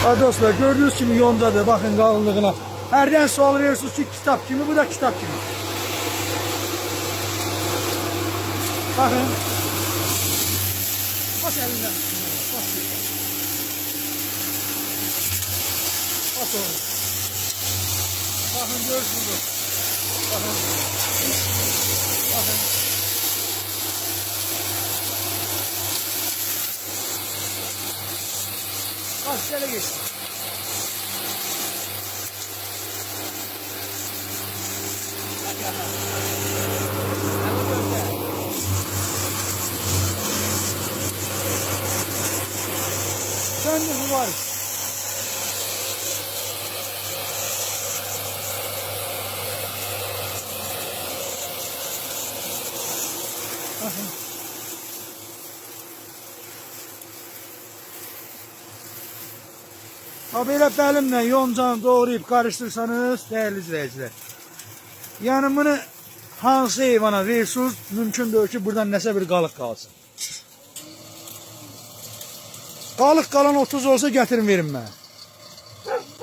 Ha dostlar, gördüğünüz kimi yoncadır, bakın qalınlığına. Hərdən sual verirsiniz ki, kitap kimi, bu da kitap kimi. Bakın. Baş elinden. Bas oğlum. Bakın görürsünüz. Bakın. Bakın. Bak şöyle geçsin. Söndü bu var. Ha böyle belimle yoncanı doğrayıp karıştırsanız değerli izleyiciler. Yani bunu hansı heyvana verirsiniz, mümkündür ki buradan nəsə bir qalıq qalsın. Qalıq qalan 30 olsa gətirin verin mənə.